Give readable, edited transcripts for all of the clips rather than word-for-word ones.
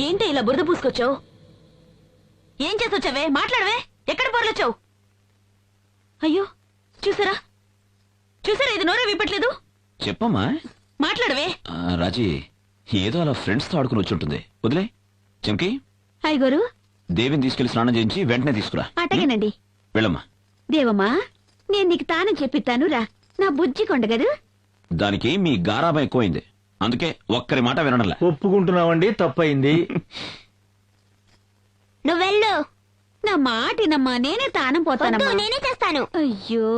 ఏంటి ఇలా బురద పూసుకొచ్చావు? ఏం చేసొచ్చావే? మాట్లాడవే. ఎక్కడ పొరలొచ్చావు? అయ్యో చూసారా చూసారా, ఇది నోరే విప్పట్లేదు. చెప్పమ్మా. మాట్లాడవే. రాజీ ఏదో అలా ఫ్రెండ్స్ తో ఆడుకుని వచ్చి ఉంటుంది. వదిలే. చంకి అయ్యగారు, దేవిని తీసుకెళ్లి స్నానం చేయించి వెంటనే తీసుకురా. అటగేనండి. వెళ్ళమ్మా. దేవమ్మా, నేను నీకు తానం చెప్పిస్తాను రా. నా బుజ్జి కొండగదు. దానికి మీ గారాబం ఎక్కువైంది, అందుకే ఒక్కరి మాట వినడంలే. ఒప్పుకుంటున్నావండి, తప్పయింది. నువ్వెళ్ళు. నా మాటినమ్మా, నేనే తానం పోతానమ్మా. నేనే చేస్తాను. అయ్యో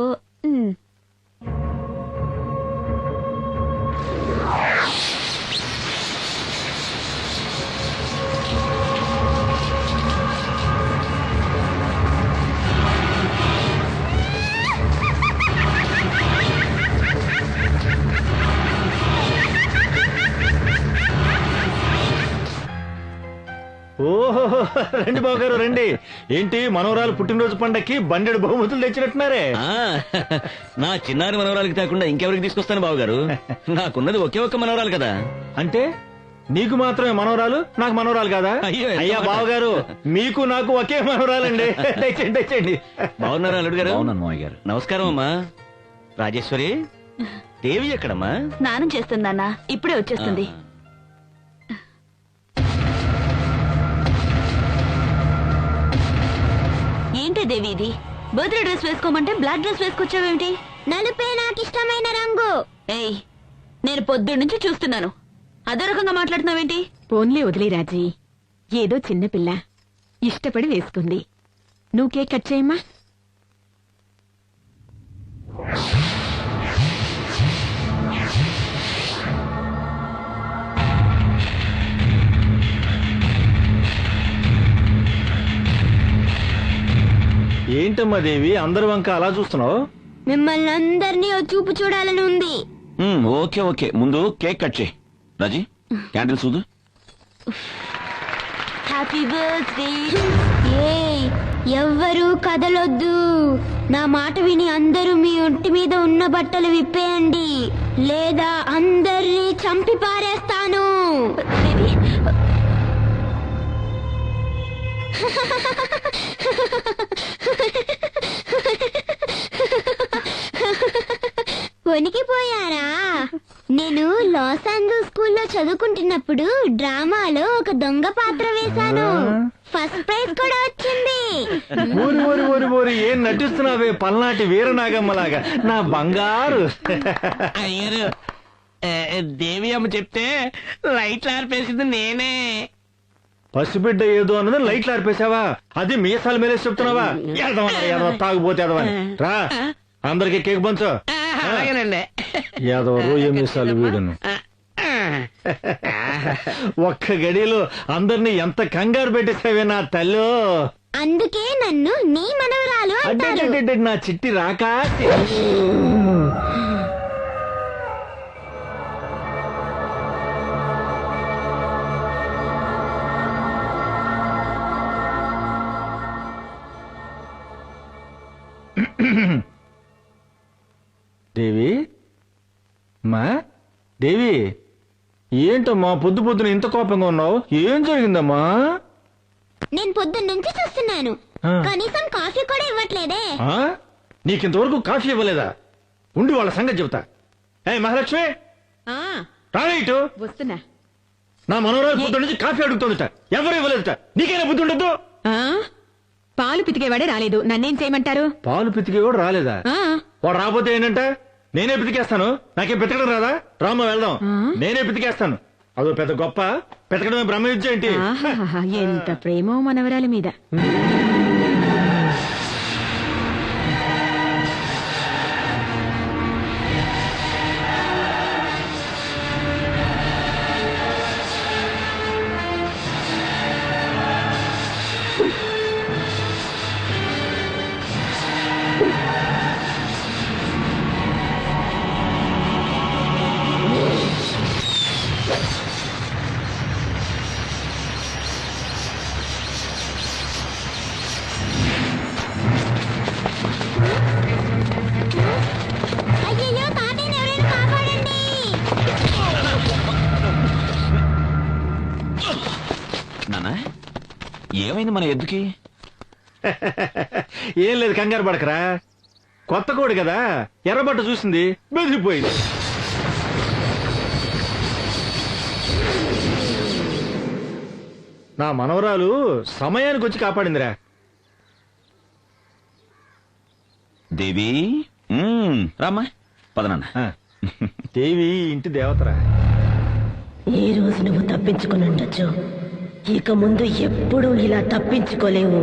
ఓహో, రండి బావగారు రండి. ఏంటి మనవరాలు పుట్టినరోజు పండక్కి బండెడు బహుమతులు తెచ్చినట్టున్నారే. నా చిన్నారి మనవరాలకి కాకుండా ఇంకెవరికి తీసుకొస్తాను బావగారు? నాకున్నది ఒకే ఒక్క మనవరాలు కదా. అంటే నీకు మాత్రమే మనవరాలు, నాకు మనవరాలు కదా? అయ్యా బావగారు, మీకు నాకు ఒకే మనవరాలండి. తెచ్చండి తెచ్చండి. బాగున్నారా అల్లుడు గారు? అవునన్నా మావయ్య గారు. నమస్కారం అమ్మా. రాజేశ్వరి, దేవి ఎక్కడమ్మా? స్నానం చేస్తుందన్నా, ఇప్పుడే వచ్చేస్తుంది. ఏంటి దేవి ఇది? బర్త్డే డ్రెస్ వేసుకోమంటే బ్లాక్ డ్రెస్ వేసుకొచ్చావేమిటి? నలుపే నాకు ఇష్టమైన రంగు. ఏయ్, నేను పొద్దున్న నుంచి చూస్తున్నాను, అదే రకంగా మాట్లాడుతున్నావేంటి? పోన్లే వదిలే రాజీ, ఏదో చిన్నపిల్ల ఇష్టపడి వేసుకుంది. నువ్వు కేక్ కట్ చేయమ్మా. ఏంటమ్మా దేవి, అందరి వంక అలా చూస్తున్నావు? మిమ్మల్ని అందరినీ ఓ చూపు చూడాలని ఉంది. ఓకే ఓకే, ముందు కేక్ కట్ చేయి. రాజీ, క్యాండిల్ చూదు. Happy birthday. ఎవ్వరూ కదలొద్దు. నా మాట విని అందరూ మీ ఒంటి మీద ఉన్న బట్టలు విప్పేయండి, లేదా అందరినీ చంపి పారేస్తాను. వణికిపోయారా? నేను లాస్ ఏంజల్స్ స్కూల్లో చదువుకుంటున్నప్పుడు డ్రామాలో ఒక దొంగ పాత్ర వేశాను. ఫస్ట్ ప్రైజ్ కూడా వచ్చింది. ఊరి ఊరి ఊరి ఊరి ఏం నటిస్తున్నావే పల్నాటి వీరనాగమ్మలాగా, నా బంగారు. అయ్యారు, దేవి అమ్మ చెప్తే లైట్లు ఆర్పేసింది నేనే. పసిబిడ్డ ఏదో అన్నది లైట్లు ఆర్పేశావా? అది మీసాల మీద చెప్తున్నావా? ఎదవ తాగుపోతే ఎదవని రా, అందరికి కేక్ పంచు. అలాగేనండి. యాదవ రోయ మీసాలు వీడును. ఒక్క గడిలో అందరినీ ఎంత కంగారు పెట్టేసావే నా తల్లి. అందుకే నన్ను నీ మనవరాలు అంటారు. నా చిట్టి రాక. దేవి, మా దేవి, ఏంటమ్మా పొద్దు పొద్దున ఇంత కోపంగా ఉన్నావు? ఏం జరిగిందమ్మా? నేను పొద్దున్న నుంచి చూస్తున్నాను ఆ. కనీసం కాఫీ కూడా ఇవ్వట్లేదే. ఆ? నీకింతవరకు కాఫీ ఇవ్వలేదా? ఉండి వాళ్ళ సంగతి చెబుతా. ఏ మహాలక్ష్మి, ఆ, రావే ఇటు. వస్తున్నా. నా మనవరాలు పొద్దు నుంచి కాఫీ అడుగుతుందట, ఎవరు ఇవ్వలేదట. నీకైనా బుద్ధి ఉండద్దు. ఆ, పాలు పితికేవాడే రాలేదు, నన్నేం చేయమంటారు? పాలు పితికి కూడా రాలేదా? ఆ, వాడు రాబోతే ఏంటంటే నేనే పితికేస్తాను. నాకేం పితకడం రాదా? రామ్మ వెళ్దాం. నేనే పితికేస్తాను. అదో పెద్ద గొప్ప, పితకడమే బ్రహ్మ విద్య ఏంటి? ఆహాహా, ఎంత ప్రేమో మనవరాలి మీద. అయ్యయ్యో తాతయ్యని ఎవరైనా కాపాడండి. నానా ఏమైంది మన ఎద్దుకి? ఏం లేదు, కంగారు పడకరా. కొత్త కోడి కదా, ఎర్రబట్ట చూసింది, బెదిరిపోయింది. నా మనవరాలు సమయానికి వచ్చి కాపాడిందిరా. దేవి రామ్మా, పదనాన్న. ఆ, దేవి ఇంటి దేవతరా. ఈ రోజు నువ్వు తప్పించుకుని ఉండొచ్చు, ఇక ముందు ఎప్పుడూ ఇలా తప్పించుకోలేవు.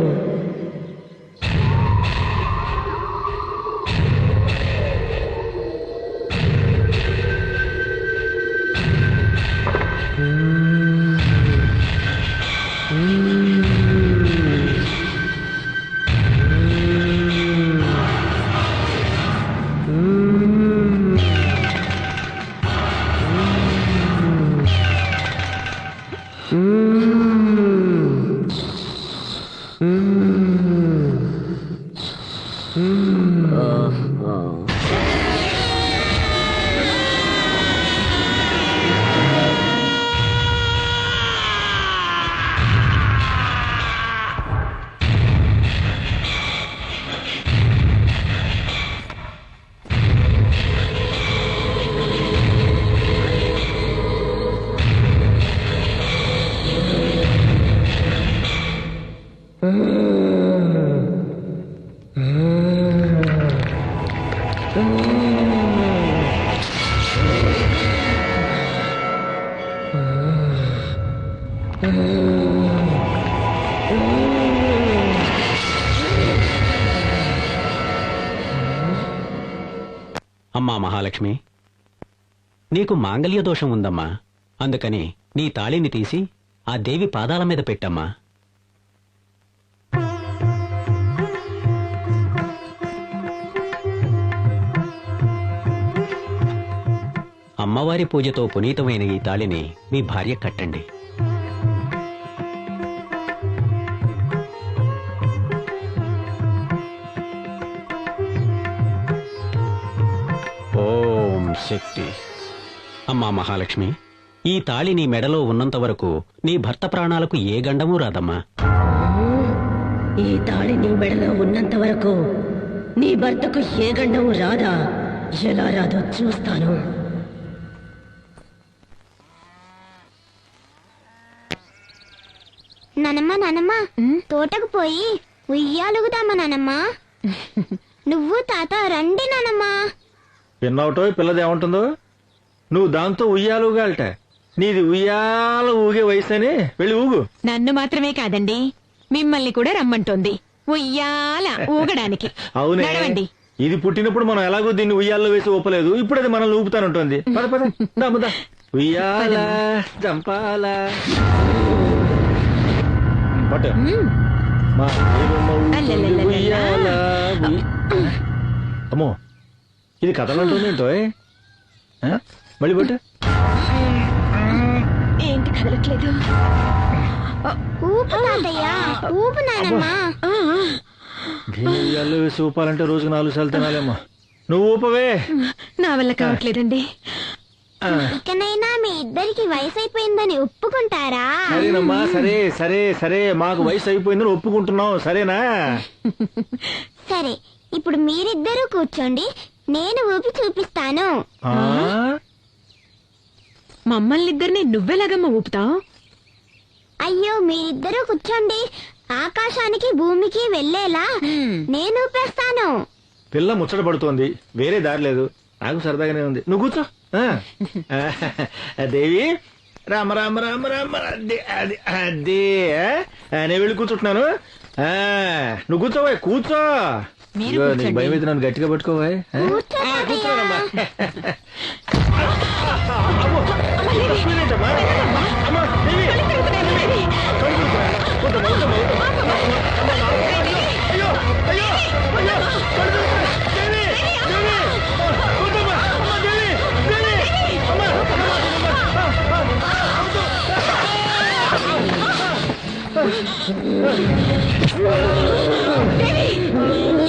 అమ్మా మహాలక్ష్మి, నీకు మాంగళ్య దోషం ఉందమ్మా. అందుకని నీ తాళిని తీసి ఆ దేవి పాదాల మీద పెట్టమ్మా. అమ్మవారి పూజతో పునీతమైన ఈ తాళిని మీ భార్య కట్టండి. ఓం శక్తి. అమ్మా మహాలక్ష్మి, ఈ తాళి నీ మెడలో ఉన్నంత వరకు నీ భర్త ప్రాణాలకు ఏ గండమూ రాదమ్మా. ఈ తాళి నీ మెడలో ఉన్నంత వరకు నీ భర్తకు ఏ గండము రాదా? ఎలా రాదో చూస్తాను. నానమ్మ తోటకు పోయి ఉయ్యాలుగుదామా నానమ్మ? నువ్వు తాత రండి నానమ్మ. పిన్నవటో పిల్లది ఏమంటుందో, నువ్వు దాంతో ఉయ్యాలుగాలట. నీది ఉయ్యాల ఊగే వయసు అని వెళ్ళి ఊగు. నన్ను మాత్రమే కాదండి, మిమ్మల్ని కూడా రమ్మంటోంది ఉయ్యాల ఊగడానికి. అవునే, నడవండి. ఇది పుట్టినప్పుడు మనం ఎలాగో దీన్ని ఉయ్యాల్లో వేసి ఊపలేదు, ఇప్పుడు అది మనల్ని ఊపుతానుంటుంది. పద పద, దమ్ముదా ఉయ్యాల జంపాల పట్టు. మా దేవుమ్మ ఊగుతుంది ఉయ్యాల అమ్మో, ఇది కథలంటుందేంటో. మళ్ళీ పట్టు. ఏంటి కదలట్లేదు? ఊపు తాతయ్య, ఊపు నానమ్మ. దీన్ని ఉయ్యాల్లో వేసి ఊపాలంటే రోజుకు 4 సార్లు తినాలేమ్మా. నువ్వు ఊపవే. నా వల్ల కావట్లేదండి. ఇకనైనా మీ ఇద్దరికి వయసు అయిపోయిందని ఒప్పుకుంటారా? సరేనమ్మా, సరే సరే సరే, మాకు వయసు అయిపోయిందని ఒప్పుకుంటున్నాం, సరేనా? సరే, ఇప్పుడు మీరిద్దరూ కూర్చోండి, నేను ఊపి చూపిస్తాను. ఆ? మమ్మల్ని ఇద్దరిని నువ్వెలాగమ్మా ఊపుతావు? అయ్యో, మీరిద్దరూ కూర్చోండి, ఆకాశానికి భూమికి వెళ్ళేలా నేను ఊపేస్తాను. పిల్ల ముచ్చట పడుతోంది, వేరే దారి లేదు. నాకు సరదాగానే ఉంది, నువ్వు కూర్చో. దేవి, రామ రామ రామ రామ, అదే అది అదే. నేను వెళ్ళి కూర్చుంటున్నాను. నువ్వు కూర్చోవా, కూర్చో. ఇదిగో, నీకు భయం అయితే నన్ను గట్టిగా పట్టుకోవా. కూర్చోనమ్మా.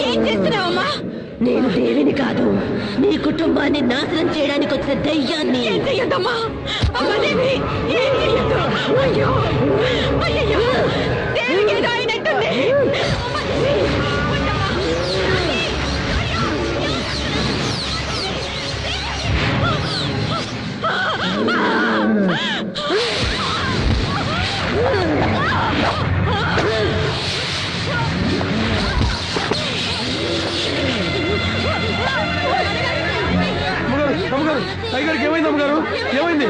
ఏం చేస్తున్నావమ్మా? నేను దేవిని కాదు, నీ కుటుంబాన్ని నాశనం చేయడానికి వచ్చిన దయ్యాన్ని. ఏం చెయ్యొద్దమ్మా. అమ్మ దేవి, ఏం చెయ్యొద్దు. అయ్యో అయ్యో, దేవికి ఏదో అయినట్టుంది. అమ్మ దేవి, అమ్మగారు, అయ్యగారికి ఏమైంది? అమ్మగారు, ఏమైంది?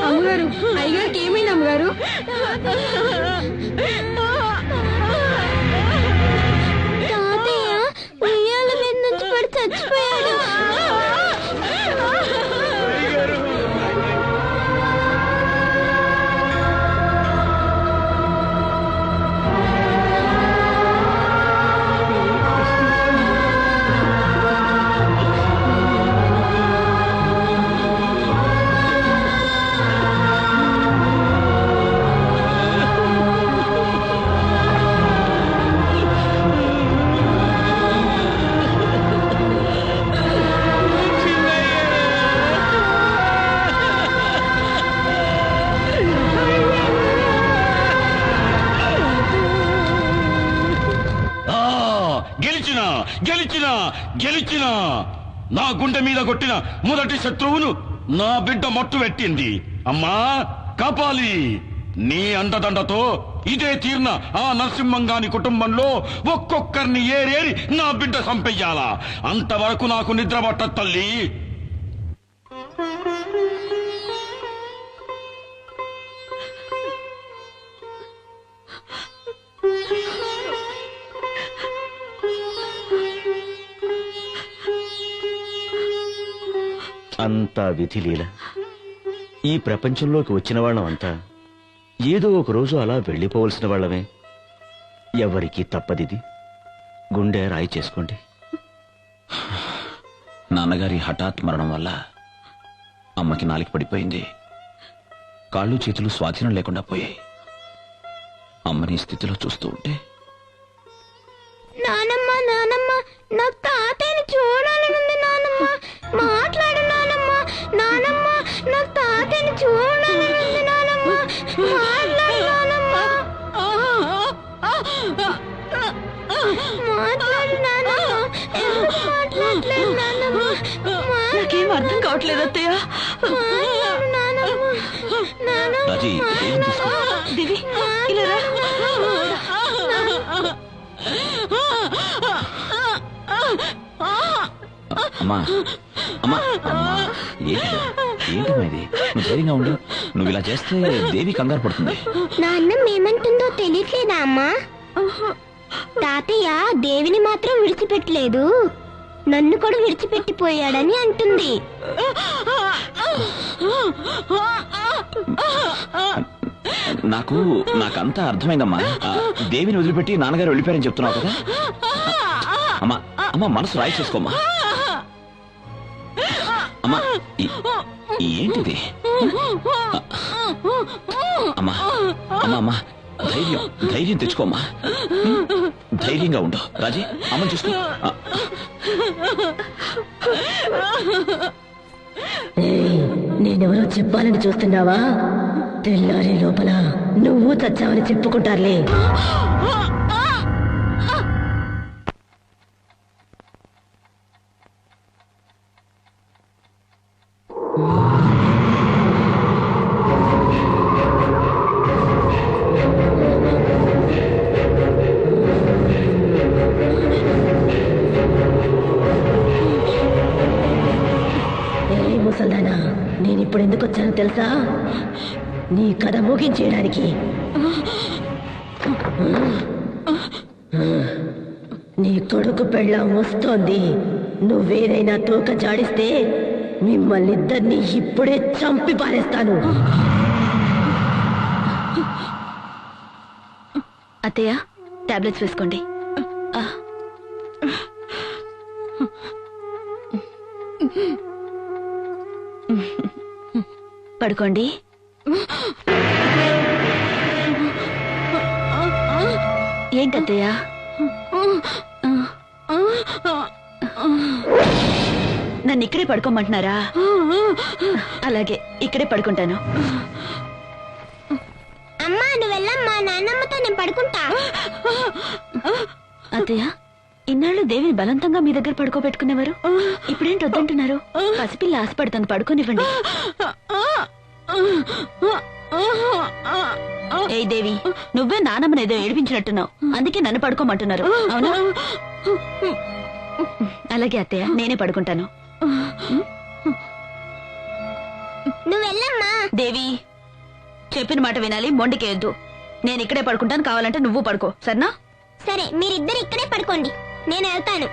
అమ్మగారు, అయ్యగారికి ఏమైంది అమ్మగారు? తాతయ్య ఉయ్యాల మీద నుంచి పడి చచ్చిపోయాడు. గెలిచిన నా గుండె మీద కొట్టిన మొదటి శత్రువును నా బిడ్డ మట్టు పెట్టింది. అమ్మా కాపాలి, నీ అండదండతో ఇదే తీర్న ఆ నరసింహంగాని కుటుంబంలో ఒక్కొక్కరిని ఏరేరి నా బిడ్డ సంపెయ్యాలా. అంతవరకు నాకు నిద్ర పట్ట తల్లి. అంతా విధిలీల. ఈ ప్రపంచంలోకి వచ్చిన వాళ్ళం అంతా ఏదో ఒక రోజు అలా వెళ్ళిపోవలసిన వాళ్ళమే. ఎవరికీ తప్పదిది. గుండె రాయి చేసుకోండి. నాన్నగారి హఠాత్ మరణం వల్ల అమ్మకి నాలిక పడిపోయింది. కాళ్ళు చేతులు స్వాధీనం లేకుండా పోయాయి. అమ్మని స్థితిలో చూస్తూ ఉంటే, నానమ్మ నానమ్మ, నాకు తాతయ్యని చూడాలనుంది నానమ్మ. మాట్లాడు నానమ్మ. నానమ్మ, నాకు తాతయ్యని చూడాలనుంది నానమ్మ. మాట్లాడు నానమ్మ. మాట్లాడు నానమ్మ. ఎందుకు మాట్లాడలేదు నానమ్మ? నాకేం అర్థం కావట్లేదు అత్తయ్య. మాట్లాడు నానమ్మ. నానమ్మ, రాజీ, ఏం తీసుకో. దేవి, ఇలా రా. అమ్మా అమ్మా అమ్మా, ఏంటమ్మా ఇది? నువ్వు ధైర్యంగా ఉండు. నువ్వు ఇలా చేస్తే దేవి కంగారు పడుతుంది. నాన్న ఏమంటుందో తెలియట్లేదా అమ్మా? తాతయ్య దేవిని మాత్రం విడిచిపెట్టలేదు, నన్ను కూడా విడిచిపెట్టిపోయాడని అంటుంది. నాకంతా అర్థమైందమ్మా. దేవిని వదిలిపెట్టి నాన్నగారు వెళ్ళిపోయారని చెప్తున్నావు కదా. అమ్మా అమ్మా, మనసు రాయి చేసుకోమ్మా. అమ్మా, ఏంటిది? అమ్మా అమ్మా అమ్మా, ధైర్యం తెచ్చుకోమ్మా. ధైర్యంగా ఉండు రాజీ. అమ్మని చూసుకో. ఏయ్, నేనెవరో చెప్పాలని చూస్తున్నావా? తెల్లారే లోపల నువ్వు చచ్చావని చెప్పుకుంటారులే. ఏ ముసల్దానా, నేనిప్పుడు ఎందుకు వచ్చానో తెలుసా? నీ కథ ముగించేయడానికి. నీ కొడుకు పెళ్ళాం వస్తోంది. నువ్వేదైనా తోక జాడిస్తే మిమ్మల్ని ఇద్దరిని ఇప్పుడే చంపి పారేస్తాను. అత్తయ్య, టాబ్లెట్స్ వేసుకోండి. పడుకోండి. ఏంటత్తయ్య? నన్ను ఇక్కడే పడుకోమంటున్నారా? అలాగే, ఇక్కడే పడుకుంటాను. అమ్మా, నువ్వు వెళ్ళమ్మా, నాన్నమ్మతో నేను పడుకుంటా. అత్తయ్య, ఇన్నాళ్ళు దేవిని బలవంతంగా మీ దగ్గర పడుకోబెట్టుకునేవారు, ఇప్పుడేంటి వద్దంటున్నారు? పసిపిల్ల ఆశపడుతుంది, పడుకోనివ్వండి. ఏ దేవి, నువ్వే నానమ్మని ఏదో ఏడిపించినట్టున్నావు, అందుకే నన్ను పడుకోమంటున్నారు, అవునా? అలాగే అత్తయ్య, నేనే పడుకుంటాను. నువ్వు వెళ్ళమ్మా. దేవి, చెప్పిన మాట వినాలి, మొండికేయద్దు. నేను ఇక్కడే పడుకుంటాను, కావాలంటే నువ్వు పడుకో, సరేనా? సరే, మీరిద్దరు ఇక్కడే పడుకోండి, నేను వెళ్తాను.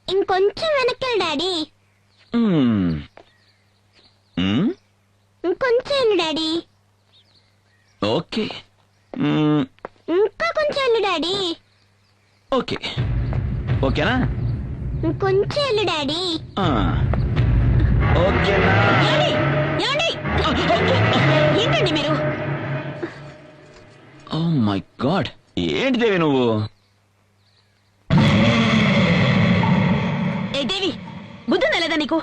ఇంకొంచెం వెనక్కి డాడీ. ఇంకొంచెం వెళ్ళు డాడీ. ఓకే. ఇంకా కొంచెం వెళ్ళు డాడీ. ఓకే, ఓకేనా? ఇంకొంచెం వెళ్ళు డాడీ. ఓకేనా? ఏంటండి మీరు? ఓ మై గాడ్, ఏంటి దేవి నువ్వు? ఏ దేవి, బుద్ధి తెలేదా నీకు?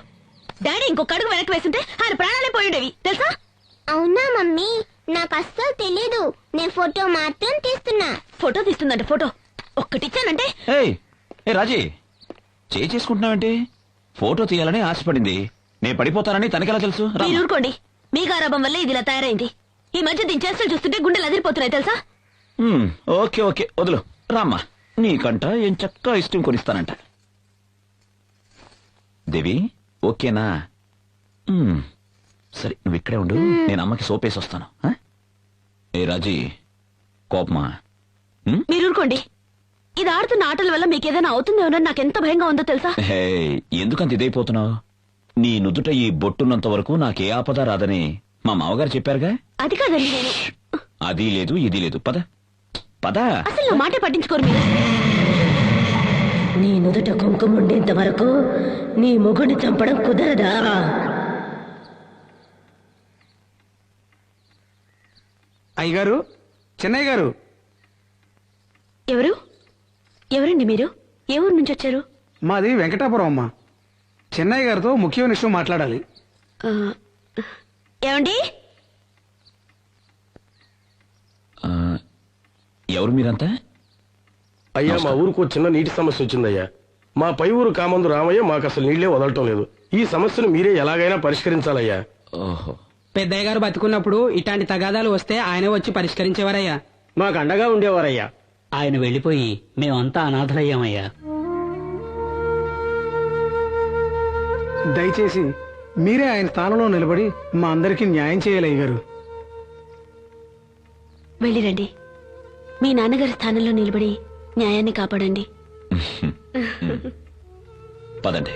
డాడీ ఇంకొక అడుగు వెనక్కి వేస్తుంటే ఆయన ప్రాణాలే పోయిండేవి, తెలుసా? అవునా మమ్మీ, నాకు అస్సలు తెలీదు. నేను ఫోటో మాత్రం తీస్తున్నా. ఫోటో తీస్తుందంటే ఫోటో ఒక్కటిచ్చానంటే. ఏ రాజీ, చేసుకుంటున్నావేంటి? ఫోటో తీయాలని ఆశపడింది, నేను పడిపోతానని తనకెలా తెలుసు? మీరు ఊరుకోండి, మీ గారాబం వల్ల ఇది ఇలా తయారైంది. ఈ మధ్య దీని చేష్టలు చూస్తుంటే గుండెలు అదిరిపోతున్నాయి, తెలుసా? ఓకే ఓకే, వదులు రామ్మా, నీకంట ఏం చక్కగా ఇష్టం కొనిస్తానంట. దేవి, ఓకేనా? సరే, నువ్వు ఇక్కడే ఉండు, నేను అమ్మకి సోపేసి వస్తాను. ఏ రాజీ, కోపమా? మీరు ఊరుకోండి, ఇది ఆడుతున్న ఆటల వల్ల మీకేదైనా అవుతుందేమోనని నాకెంత భయంగా ఉందో తెలుసా? హే, ఎందుకంత ఇదైపోతున్నావు? నీ నుదుట ఈ బొట్టున్నంత వరకు నాకే ఆపద రాదని మా మామగారు చెప్పారుగా. అది కాదండి, నేను అది లేదు ఇది లేదు, పద పద. అసలు నా మాటే పట్టించుకోరు మీరు. నీ నుదుట కుంకుమ ఉండేంత వరకు నీ మొగుడిని చంపడం కుదరదా? అయ్యగారు, చెన్నయ్య గారు. ఎవరు? ఎవరండి మీరు? ఏ ఊరు నుంచి వచ్చారు? మాది వెంకటాపురం అమ్మా. చెన్నయ్య గారితో ముఖ్యమైన విషయం మాట్లాడాలి. ఏమండి? ఎవరు మీరంతా? అయ్యా, మా ఊరుకు చిన్న నీటి సమస్య వచ్చిందయ్యా. మా పై ఊరు కామందు రామయ్య మాకు అసలు నీళ్లే వదలటం లేదు. ఈ సమస్యను మీరే ఎలాగైనా పరిష్కరించాలయ్యా. ఓహో, పెద్దయ్య గారు బతుకున్నప్పుడు ఇట్లాంటి తగాదాలు వస్తే ఆయనే వచ్చి పరిష్కరించేవారయ్యా. మాకు అండగా ఉండేవారయ్యా. ఆయన వెళ్లిపోయి మేమంతా అనాథలయ్యామయ్యా. దయచేసి మీరే ఆయన స్థానంలో నిలబడి మా అందరికీ న్యాయం చేయాలి అయ్యగారు. వెళ్ళిరండి, మీ నాన్నగారి స్థానంలో నిలబడి న్యాయాన్ని కాపాడండి. పదండి.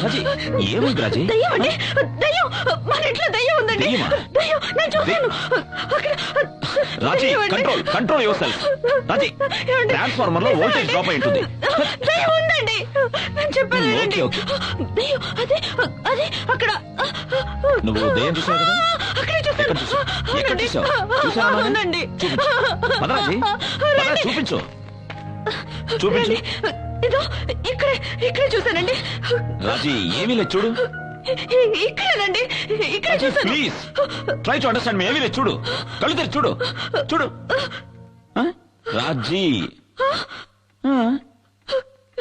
రాజీ ఏమైంది రాజీ? దయ్యం అండి, దయ్యం, మన ఇంట్లో దయ్యం ఉందండి. దయ్యమా? దయ్యం, నేను చూశాను. అక్కడ రాజీ దయ్యం అండి. Control control yourself. Raji ఏమండి? ట్రాన్స్ఫార్మర్ లో వోల్టేజ్ డ్రాప్ అయి ఉంటుంది. దయ్యం ఉందండి, నేను చెప్పాను ఓకే, ఓకే. దయ్యం అదే అదే అక్కడ. నువ్వు దయ్యం చూసావు కదా? అక్కడే చూశాను. ఎక్కడ చూసావు? ఎక్కడ అవునండి. చూసావు? చూసావా నాన్న? అవునండి. చూపించు. పద రాజీ, పద, రండి. చూపించు చూపించు. రండి. ఇదో ఇక్కడే చూశానండి. రాజీ ఏమీ లేదు చూడు. ఇక్కడేనండి, ఇక్కడ చూశాను. ప్లీజ్ ట్రై టు అండర్స్టాండ్ మీ. ఏమీ లేదు చూడు, కళ్ళు తెరిచి చూడు చూడు. ఆ? రాజీ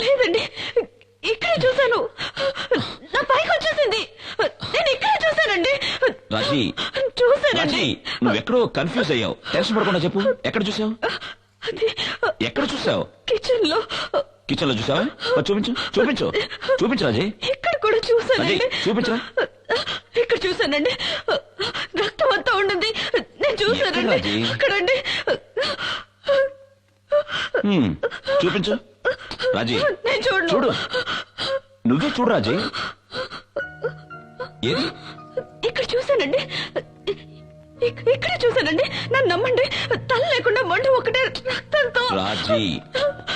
లేదండి, ఇక్కడే చూశాను. నా పైకి వచ్చేసింది. నేను ఇక్కడే చూశానండి. రాజీ చూశానండి. రాజీ నువ్వెక్కడో కన్ఫ్యూజ్ అయ్యావు. టెన్షన్ పడకుండా చెప్పు, ఎక్కడ చూసావు? అది ఎక్కడ చూసావు? కిచెన్ లో. కిచెన్ లో చూసావా? మరి చూపించు చూపించు చూపించు రాజీ. ఇక్కడ కూడా రాజీ చూశానండి. చూపించరా. ఇక్కడ చూశానండి, రక్తం అంతా ఉండింది. నేను ఎక్కడ చూశానండి. రాజీ? అక్కడండి. చూపించు రాజీ. నేను చూడను. చూడు, నువ్వే చూడు రాజీ. ఏది? ఇక్కడ చూశానండి, ఇక్కడ చూశానండి. నన్ను నమ్మండి, తల లేకుండా మండు ఒకటే రక్తంతో. రాజీ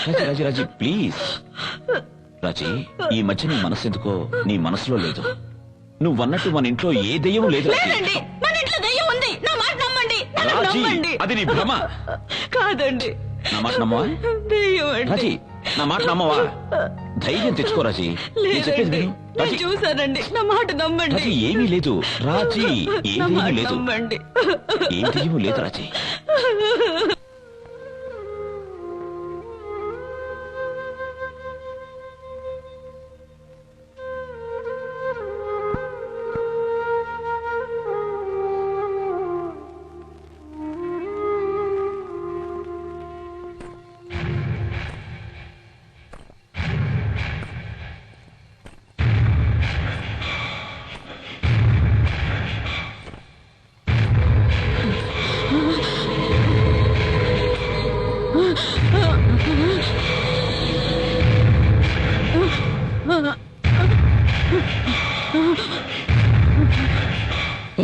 రాజీ రాజీ రాజీ ప్లీజ్. రాజీ ఈ మధ్య నీ మనసు ఎందుకో నీ మనసులో లేదు. నువ్వన్నట్టు మన ఇంట్లో ఏ దెయ్యం లేదు రాజీ. లేదండి, మన ఇంట్లో దయ్యం ఉంది. నా మాట నమ్మండి, నన్ను రాజీ నమ్మండి. అది నీ భ్రమ. కాదండి, నా మాట నమ్మవా? దయ్యం అండి. రాజీ నా మాట నమ్మవా? ధైర్యం తెచ్చుకో రాజీ. నేను చెప్పేది లేదండి, విను. నేను రాజీ చూశానండి. నా మాట నమ్మండి. రాజీ ఏమీ లేదు. రాజీ ఏ నా మాట దెయ్యం లేదు. నమ్మండి. ఏ దెయ్యం లేదు రాజీ.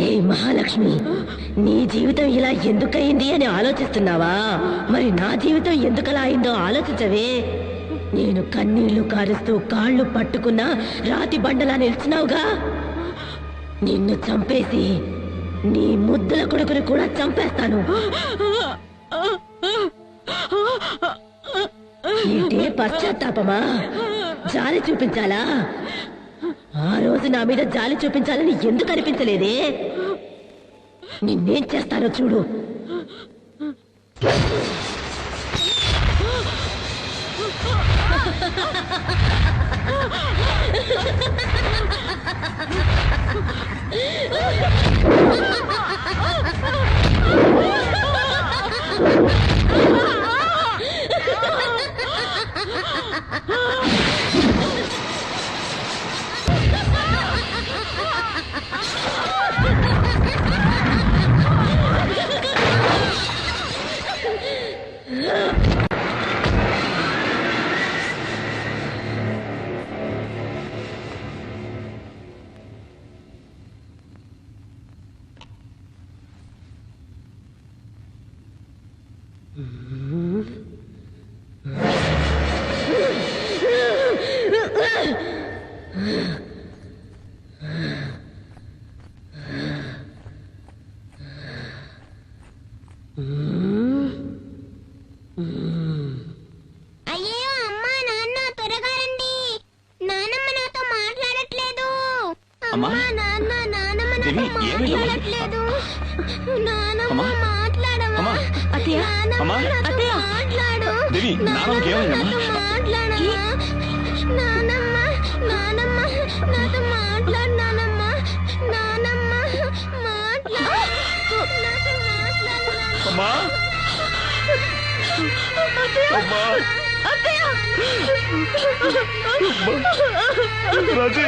ఏ మహాలక్ష్మి, నీ జీవితం ఇలా ఎందుకయింది అని ఆలోచిస్తున్నావా? మరి నా జీవితం ఎందుకలా అయిందో ఆలోచించవే. నేను కన్నీళ్లు కారుస్తూ కాళ్ళు పట్టుకున్నా రాతి బండలా నిలిచినావుగా. నిన్ను చంపేసి నీ ముద్దుల కొడుకుని కూడా చంపేస్తాను. ఏంటే పశ్చాత్తాపమా? జాలి చూపించాలా? ఆ రోజు నా మీద జాలి చూపించాలని ఎందుకు అనిపించలేదే? నిన్నేం చేస్తానో చూడు. అయ్యో అమ్మా నాన్న త్వరగా రండి. నానమ్మ నాతో మాట్లాడట్లేదు. అమ్మా? అమ్మా నాన్న నానమ్మ నాతో దేవి, ఏమైందమ్మా? మాట్లాడట్లేదు. నానమ్మ అమ్మా? మాట్లాడవా? అమ్మా? అత్తయ్య? నానమ్మ అమ్మా? నాతో అత్తయ్య? మాట్లాడు. దేవి, నానమ్మకి ఏమైందమ్మా? నాతో మాట్లాడమ్మా. నానమ్మ నానమ్మ నాతో మాట్లాడు. నానమ్మ నానమ్మ మాట్లాడు. నాతో మాట్లాడు. అమ్మా అమ్మా రాజీ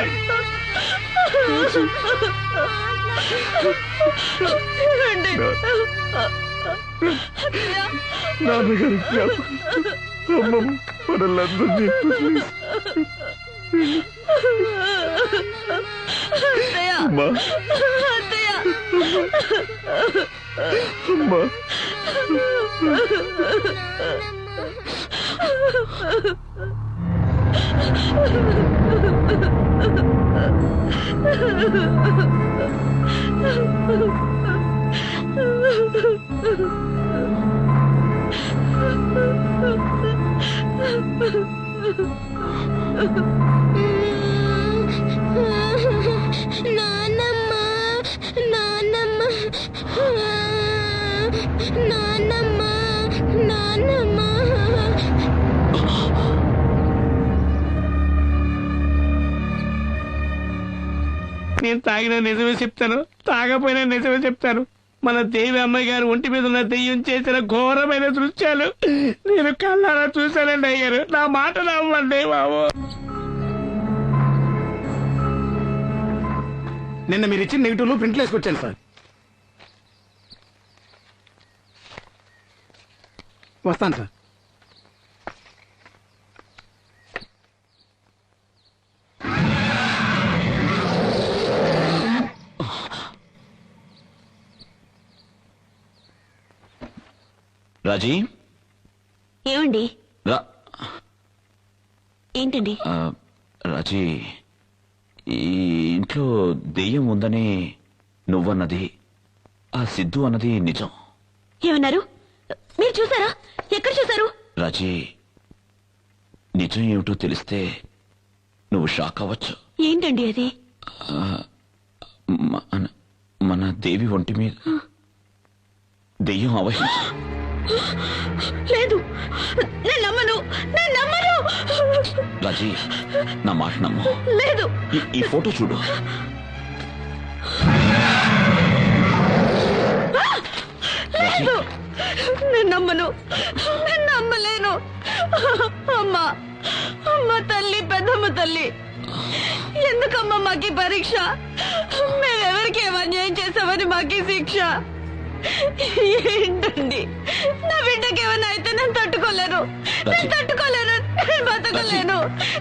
నాన్నగారి జ్ఞాపకం అమ్మమ్మ మనల్లందరినీ అమ్మా. అమ్మా. నాన్నమ్మ నాన్నమ్మ నాన్నమ్మ నాన్నమ్మ నేను తాగిన నిజమే చెప్తాను, తాగపోయినా నిజమే చెప్తాను. మన దేవి అమ్మాయి గారు ఒంటి మీద ఉన్న దెయ్యం చేసిన ఘోరమైన దృశ్యాలు నేను కళ్ళారా చూశానండి అయ్యారు. నా మాట నమ్మండి బాబు. నిన్న మీరు ఇచ్చిన నెగిటివ్లు ప్రింట్లు వేసుకొచ్చాను సార్. వస్తాను సార్. రాజీ ఏమండి? ఏంటండి? రాజీ, ఈ ఇంట్లో దెయ్యం ఉందని నువ్వన్నది, ఆ సిద్ధు అన్నది నిజం. ఏమన్నారు? మీరు చూసారా? ఎక్కడ చూసారు? రాజీ, నిజం ఏమిటో తెలిస్తే నువ్వు షాక్ అవ్వచ్చు. ఏంటండి అది? మన దేవి ఒంటి మీద దెయ్యం అవహించు. లేదు, నేను నమ్మను, నేను నమ్మను. రాజీ, నా మాట నమ్ము. లేదు. ఈ ఫోటో చూడు. లేదు, నేను నమ్మను, నేను నమ్మలేను. అమ్మా, అమ్మ తల్లి, పెద్దమ్మ తల్లి, ఎందుకమ్మా మాకి పరీక్ష? మేమెవరికి అన్యాయం చేసామని మాకి శిక్ష? ఏంటండి, నా బిడ్డకి ఏమైనా అయితే నేను తట్టుకోలేను, నేను తట్టుకోలేను, నేను బతకలేను,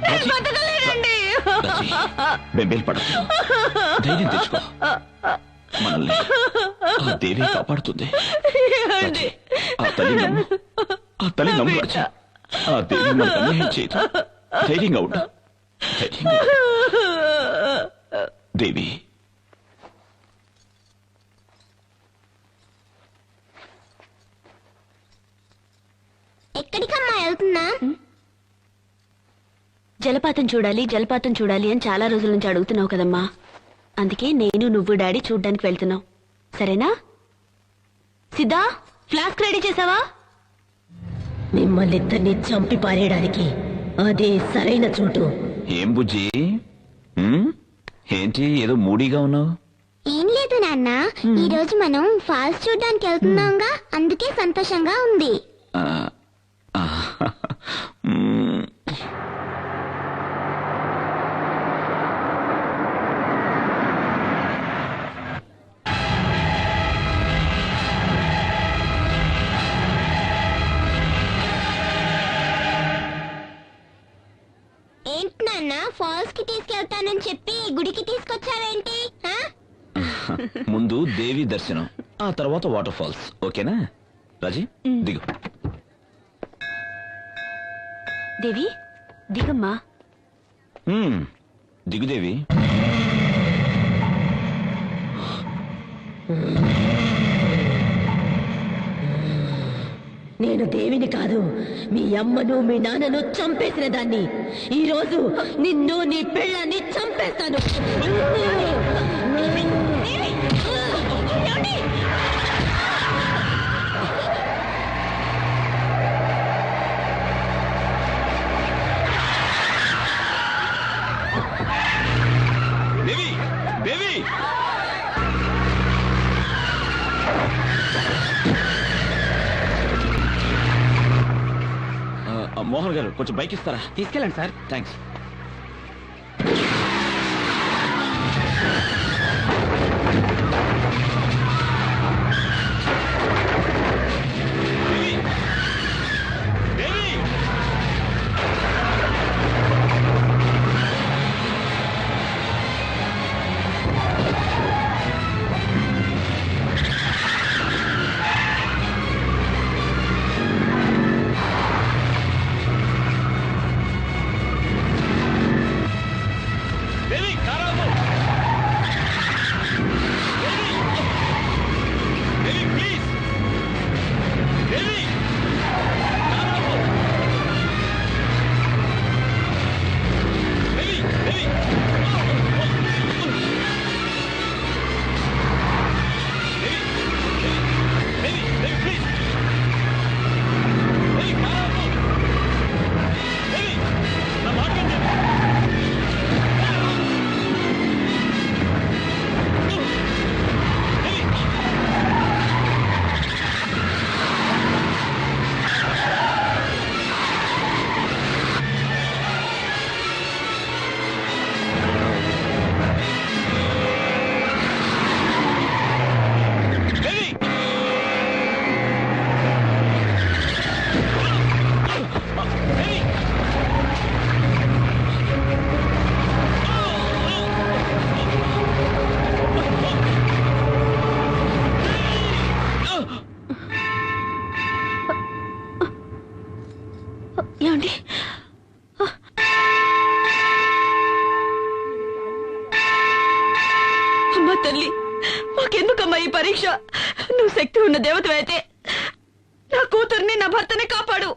నేను బతకలేనండి. బెంబేలు పడదు, ధైర్యం తెచ్చుకో. మనల్ని ఆ దేవి కాపాడుతుంది. ఆ తల్లి నమ్ము, ఆ తల్లి నమ్ము రాజీ. ఆ దేవి మనకు అన్యాయం చేయదు. ధైర్యంగా ఉండు, ధైర్యంగా ఉండు. దేవి, ఎక్కడికమ్మా వెళ్తున్నా? జలపాతం చూడాలి, జలపాతం చూడాలి అని చాలా రోజుల నుంచి అడుగుతున్నావు కదమ్మా. అందుకే నేను, నువ్వు, డాడీ చూడ్డానికి వెళ్తున్నావు. సరేనా? సిద్ధా, ఫ్లాస్క్ రెడీ చేసావా? మిమ్మల్ని ఇద్దరిని చంపి పారేయడానికి అదే సరైన చోటు. ఏం బుజ్జి, ఏంటి ఏదో మూడీగా ఉన్నావు? ఏం లేదు నాన్న, ఈ రోజు మనం ఫాల్స్ చూడడానికి వెళ్తున్నాంగా, అందుకే సంతోషంగా ఉంది. ఏంటి నాన్న, ఫాల్స్ కి తీసుకెళ్తానని చెప్పి గుడికి తీసుకొచ్చావేంటి? ముందు దేవి దర్శనం, ఆ తర్వాత వాటర్ ఫాల్స్. ఓకేనా రాజీ? దిగు. దేవి, దిగమ్మా. దిగు దేవి. నేను దేవిని కాదు, మీ అమ్మను మీ నాన్నను చంపేసిన దాన్ని. ఈ రోజు నిన్ను, నీ పిల్లని చంపేస్తాను. దేవి, దేవి, మోహన్ గారు కొంచెం బైక్ ఇస్తారా? తీసుకెళ్ళండి సార్. థ్యాంక్స్. తల్లి, మాకెందుకమ్మా ఈ పరీక్ష? నువ్వు శక్తి ఉన్న దేవతవైతే నా కూతుర్ని నా భర్తని కాపాడు.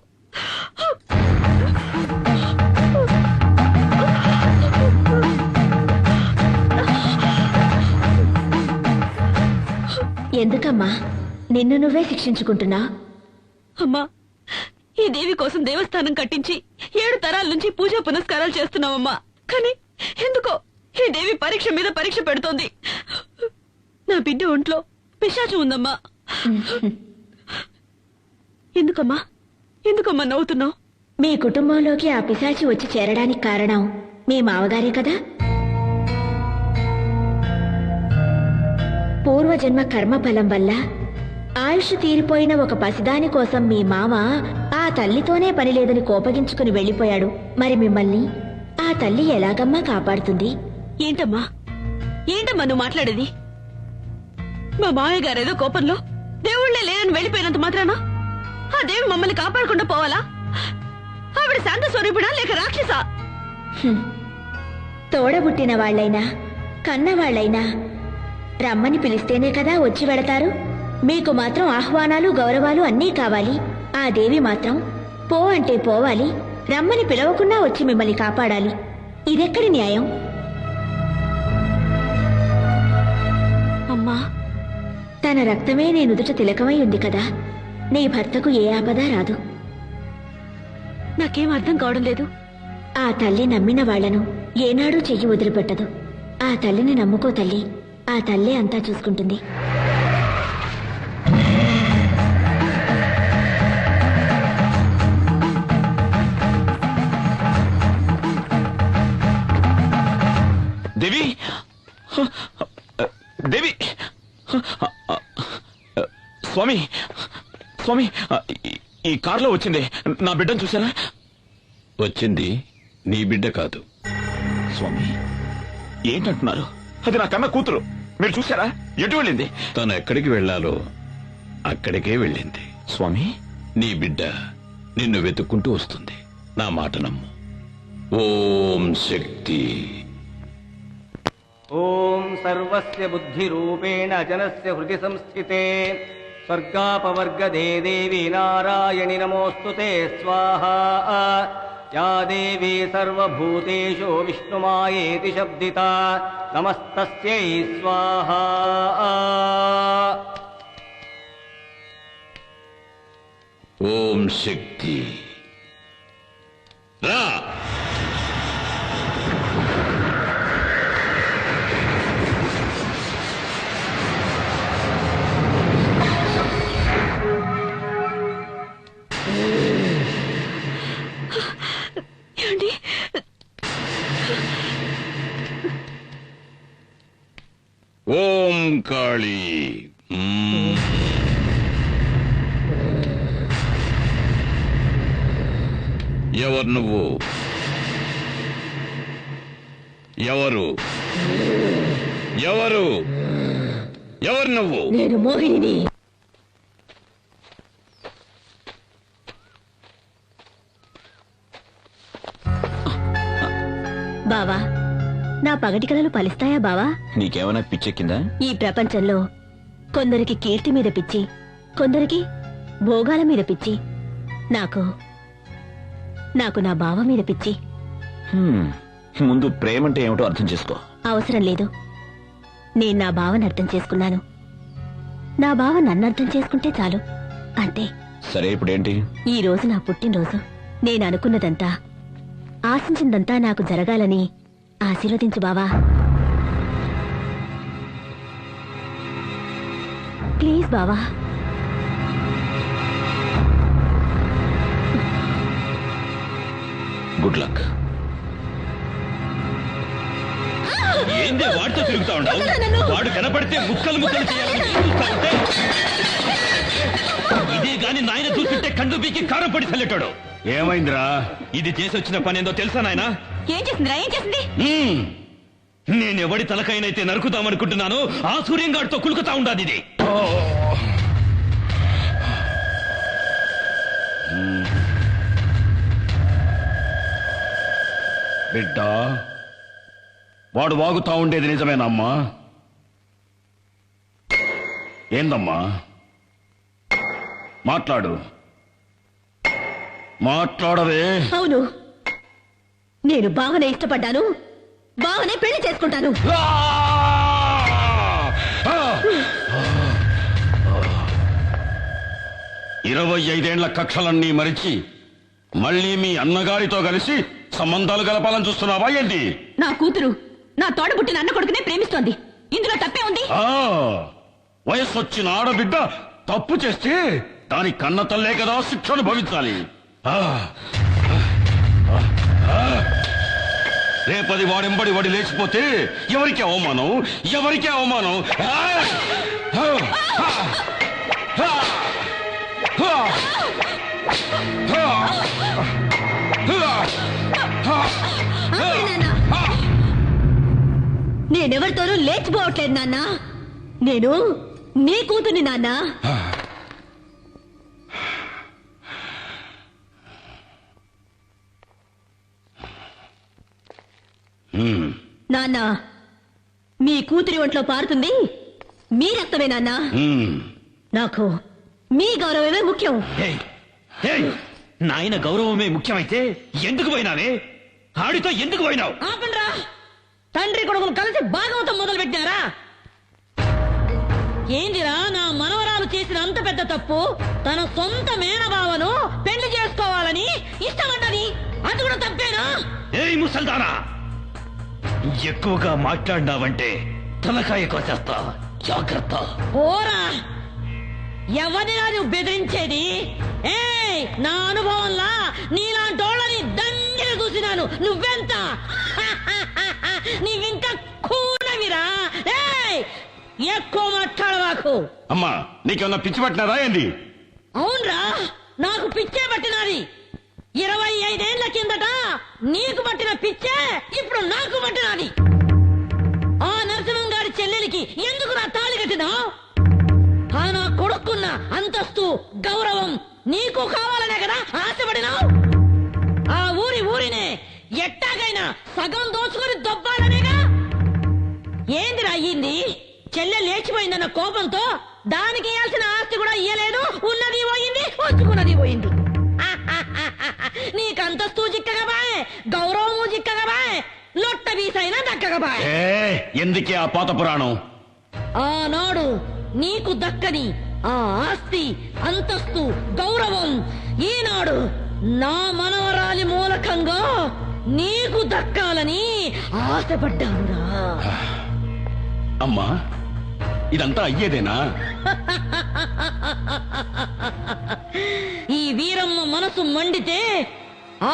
ఎందుకమ్మా నిన్ను నువ్వే శిక్షించుకుంటున్నా? అమ్మా, ఈ దేవి కోసం దేవస్థానం కట్టించి 7 తరాల నుంచి పూజా పునస్కారాలు చేస్తున్నావమ్మా. కానీ ఎందుకో ఈ దేవి పరీక్ష మీద పరీక్ష పెడుతోంది. నా బిడ్డ ఒంట్లో పిశాచం ఉందమ్మా. ఎందుకమ్మా ఎందుకమ్మా నవ్వుతున్నావు? మీ కుటుంబంలోకి ఆ పిశాచి వచ్చి చేరడానికి కారణం మీ మావగారే కదా? పూర్వజన్మ కర్మఫలం వల్ల ఆయుష్ తీరిపోయిన ఒక పసిదాని కోసం మీ మామ ఆ తల్లితోనే పని లేదని కోపగించుకుని వెళ్లిపోయాడు. మరి మిమ్మల్ని ఆ తల్లి ఎలాగమ్మా కాపాడుతుంది? ఏంటమ్మా నువ్వు మాట్లాడేది? మా మామయ్య గారేదో కోపంలో దేవుళ్లే లేనని వెళ్ళిపోయినంత మాత్రానా ఆ దేవి మమ్మల్ని కాపాడకుండా పోవాలా? ఆవిడ శాంత స్వరూపిడా లేక రాక్షసా? తోడబుట్టిన వాళ్లైనా కన్నవాళ్లైనా రమ్మని పిలిస్తేనే కదా వచ్చి వెడతారు. మీకు మాత్రం ఆహ్వానాలు గౌరవాలు అన్నీ కావాలి. ఆ దేవి మాత్రం పో అంటే పోవాలి, రమ్మని పిలవకుండా వచ్చి మిమ్మల్ని కాపాడాలి. ఇదెక్కడి న్యాయం? అమ్మా, తన రక్తమే నీ నుదుట తిలకమై ఉంది కదా, నీ భర్తకు ఏ ఆపద రాదు. నాకేం అర్థం కావడం లేదు. ఆ తల్లి నమ్మిన వాళ్లను ఏనాడూ చెయ్యి వదిలిపెట్టదు. ఆ తల్లిని నమ్ముకో తల్లి, ఆ తల్లే అంతా చూసుకుంటుంది. దేవి దేవి స్వామి స్వామి, ఈ కారులో వచ్చింది నా బిడ్డను చూసారా? వచ్చింది నీ బిడ్డ కాదు. స్వామి ఏంటంటున్నారు? అది నా కన్న కూతురు. మీరు చూసారా? ఎటు వెళ్ళింది? తను ఎక్కడికి వెళ్ళాలో అక్కడికే వెళ్ళింది. స్వామి, నీ బిడ్డ నిన్ను వెతుక్కుంటూ వస్తుంది. నా మాట నమ్ము. ఓం శక్తి. ఓం సర్వస్య బుద్ధిరూపేణ జనస్య హృది సంస్థితే స్వర్గాపవర్గదే దేవి నారాయణి నమోస్తుతే స్వాహా. యా దేవీ సర్వభూతేషు విష్ణుమాయేతి శబ్దితా నమస్తస్యై స్వాహా. ఓం శక్తి. రా. ఓం కాళీ. ఎవరు నువ్వు? ఎవరు ఎవరు ఎవరు నువ్వు? నేను మోహిని. బావా, నా పగటి కలలు ఫలిస్తాయా బావా? నీకేమైనా పిచ్చెక్కిందా? ఈ ప్రపంచంలో కొందరికి కీర్తి మీద పిచ్చి, కొందరికి భోగాల మీద పిచ్చి. నాకు నా బావ మీద పిచ్చి. ముందు ప్రేమంటే ఏమిటో అర్థం చేసుకో. అవసరం లేదు. నేను నా బావని అర్థం చేసుకున్నాను. నా బావ నన్ను అర్థం చేసుకుంటే చాలు, అంతే. సరే, ఇప్పుడేంటి? ఈ రోజు నా పుట్టినరోజు. నేను అనుకున్నదంతా, ఆశించిందంతా నాకు జరగాలని ఆశీర్వదించు బావా. ప్లీజ్ బావా. Good luck. ఏంది వాడితో తిరుగుతా ఉండవు? వాడు కనపడితే ముక్కలు ముక్కలు చేయాలని చూస్తా ఉంటే ఇదే గాని నాయన చూస్తుంటే కండు పీకి కారం పడి చల్లెట్టాడు. ఏమైందిరా? ఇది చేసి వచ్చిన పని ఏందో తెలుసా నాయనా? ఏం చేసిందిరా? ఏం చేసింది? నేనెవడి తలకైనైతే నరుకుతామనుకుంటున్నాను ఆ సూర్యంగాడితో కులుకుతా ఉండాది ఇది. బిడ్డ, వాడు వాగుతా ఉండేది నిజమేనమ్మా? ఏందమ్మా? మాట్లాడవే. అవును, నేను బావనే ఇష్టపడ్డాను, బావనే పెళ్లి చేసుకుంటాను. 25 కక్షలన్నీ మరిచి మళ్ళీ మీ అన్నగారితో కలిసి సంబంధాలు కలపాలని చూస్తున్నావా ఏంటి? నా కూతురు నా తోడబుట్టిన అన్న కొడుకునే ప్రేమిస్తోంది. ఇందులో తప్పే ఉంది? వయస్సొచ్చిన ఆడబిడ్డ తప్పు చేస్తే దాని కన్న తల్లే కదా శిక్షను భవించాలి. రేపది వాడెంబడి వాడి లేచిపోతే ఎవరికి అవమానం? నేనెవరితోనూ లేచిపోవట్లేదు నాన్న, నేను నీ కూతుర్ని నాన్న. నాన్న, మీ కూతురి ఒంట్లో పారుతుంది మీ రక్తమే నాన్న. నాకు మీ గౌరవమే ముఖ్యం. నాయన గౌరవమే ముఖ్యమైతే ఎందుకు పోయినావే? ఆడితో ఎందుకు పోయినావు? ఆపండ్రా, తండ్రి కొడుకులు కలిసి భాగవతం మొదలు పెట్టారా? ఏందిరా నా మనవరాలు చేసిన అంత పెద్ద తప్పు? తన సొంత మేనబావను పెళ్లి చేసుకోవాలని ఇష్టమన్నది, అది కూడా తప్పేనా? ఏయ్ ముసల్దానా, ఎక్కువగా మాట్లాడినావంటే తలకాయ కోసేస్తా, జాగ్రత్త. ఓరా, ఎవరినా నువ్వు బెదిరించేది? ఏయ్, నా అనుభవంలా నీలాంటోళ్ళని దండిగా చూసినాను. నువ్వెంత? నీవింకా కూనవిరా. ఏయ్, ఎక్కువ మాట్లాడవాకు. అమ్మా, నీకేమన్నా పిచ్చి పట్టినారా ఏంది? అవునరా, నాకు పిచ్చే పట్టినది. 25 ఏళ్ల కిందట నీకు పట్టిన పిచ్చే ఇప్పుడు నాకు పట్టినది. ఆ నరసింహం గారి చెల్లెలికి ఎందుకు నా తాళి కట్టినావు? ఆ నా కొడుకున్న అంతస్తు గౌరవం నీకు కావాలనే కదా ఆశపడినావు? ఆ ఊరినే ఎట్టాగైనా సగం దోచుకొని దొబ్బాలనేగా. ఏందిరా అయ్యింది? చెల్లె లేచిపోయిందన్న కోపంతో దానికి ఇయ్యాల్సిన ఆస్తి కూడా ఇయ్యలేదు. ఉన్నది పోయింది, వచ్చుకున్నది పోయింది. నీకు అంతస్తు చిక్కగా బాయ్, గౌరవము చిక్కగా బాయ్, లొట్ట వీసైనా దక్కగా బాయ్. ఎందుకే ఆ పాత పురాణం? ఆనాడు నీకు దక్కని ఆ ఆస్తి, అంతస్తు, గౌరవం ఈనాడు నా మనవరాలి మూలకంగా నీకు దక్కాలని ఆశపడ్డానురా. అమ్మా, ఇదంతా అయ్యేదేనా? ఈ వీరమ్మ మనసు మండితే